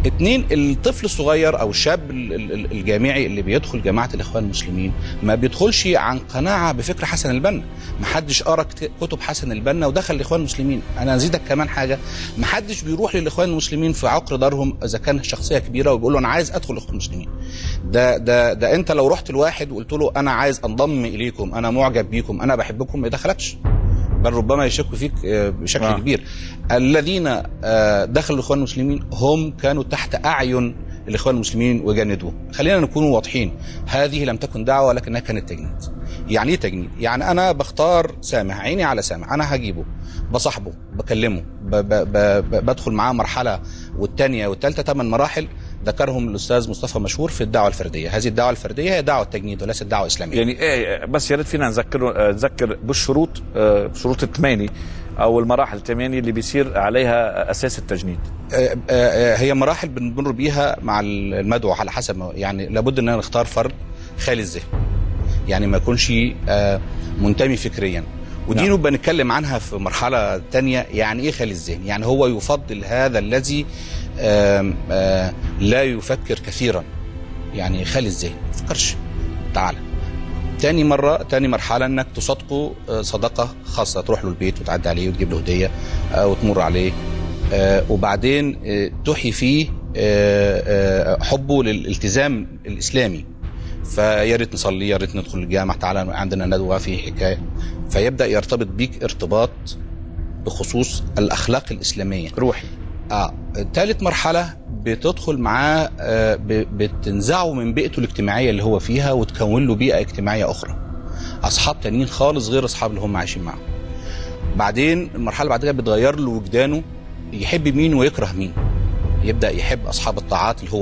اتنين، الطفل الصغير او الشاب الجامعي اللي بيدخل جماعه الاخوان المسلمين ما بيدخلش عن قناعه بفكر حسن البنا. ما حدش قرا كتب حسن البنا ودخل الاخوان المسلمين. انا ازيدك كمان حاجه، ما حدش بيروح للاخوان المسلمين في عقر دارهم اذا كان شخصيه كبيره وبيقول له انا عايز ادخل الاخوان المسلمين. ده انت لو رحت لواحد وقلت له انا عايز انضم اليكم، انا معجب بيكم، انا بحبكم، ما يدخلكش، بل ربما يشكوا فيك بشكل كبير. الذين دخلوا الاخوان المسلمين هم كانوا تحت اعين الاخوان المسلمين وجندوه. خلينا نكون واضحين، هذه لم تكن دعوه ولكنها كانت تجنيد. يعني ايه تجنيد؟ يعني انا بختار سامح، عيني على سامح، انا هجيبه، بصاحبه، بكلمه، بدخل معاه مرحله والثانيه والثالثه، 8 مراحل ذكرهم الاستاذ مصطفى مشهور في الدعوه الفرديه. هذه الدعوه الفرديه هي دعوه التجنيد وليست دعوه اسلاميه. يعني ايه بس يا ريت فينا نذكر بالشروط، شروط الثمانيه او المراحل الثمانيه اللي بيصير عليها اساس التجنيد. هي مراحل بنمر بيها مع المدعو على حسب يعني لابد ان نختار فرد خالي الذهن، يعني ما يكونش منتمي فكريا، ودي نبقى نتكلم عنها في مرحله ثانيه. يعني ايه خالي الذهن؟ يعني هو يفضل هذا الذي لا يفكر كثيرا، يعني خالي الذهن ما يفكرش. تعالى تاني مرحله انك تصادقه صداقه خاصه، تروح له البيت وتعدي عليه وتجيب له هديه وتمر عليه، وبعدين تحيي فيه حبه للالتزام الاسلامي. فيا ريت نصلي، يا ريت ندخل الجامع، تعالى عندنا ندوه في حكايه، فيبدا يرتبط بيك ارتباط بخصوص الاخلاق الاسلاميه روحي. ثالث مرحله بتدخل معاه، بتنزعه من بيئته الاجتماعيه اللي هو فيها وتكون له بيئه اجتماعيه اخرى، اصحاب تانيين خالص غير اصحاب اللي هم عايشين معاهم. بعدين المرحله بعد كده بتغير له وجدانه، يحب مين ويكره مين، يبدا يحب اصحاب الطاعات اللي هو